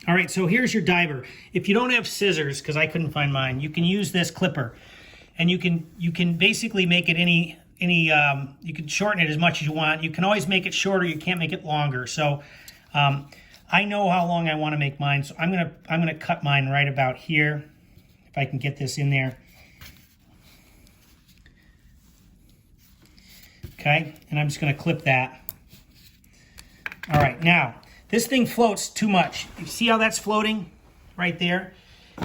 All right, so here's your diver. If you don't have scissors, because I couldn't find mine, you can use this clipper, and you can basically make it you can shorten it as much as you want. You can always make it shorter. You can't make it longer. So I know how long I want to make mine, so I'm gonna cut mine right about here, if I can get this in there. Okay, and I'm just gonna clip that. All right, now this thing floats too much. You see how that's floating right there?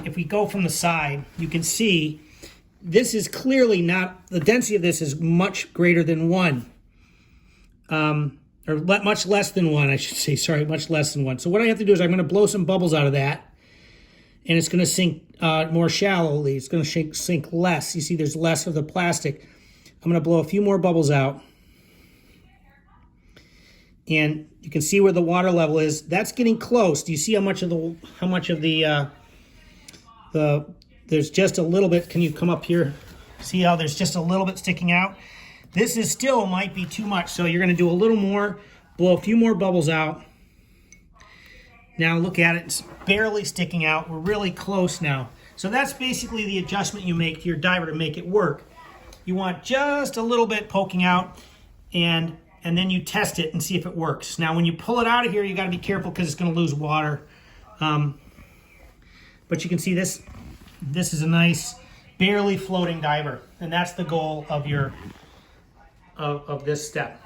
If we go from the side, you can see this is clearly not, the density of this is much greater than 1. Or much less than 1, I should say, sorry, much less than 1. So what I have to do is I'm gonna blow some bubbles out of that, and it's gonna sink more shallowly. It's gonna sink less. You see there's less of the plastic. I'm gonna blow a few more bubbles out. And you can see where the water level is. That's getting close. Do you see how much of the there's just a little bit? Can you come up here? See how there's just a little bit sticking out? This is still might be too much, so you're gonna do a little more, blow a few more bubbles out. Now look at it, it's barely sticking out. We're really close now. So that's basically the adjustment you make to your diver to make it work. You want just a little bit poking out, and then you test it and see if it works. Now, when you pull it out of here, you got to be careful because it's going to lose water. But you can see this is a nice, barely floating diver, and that's the goal of your of this step.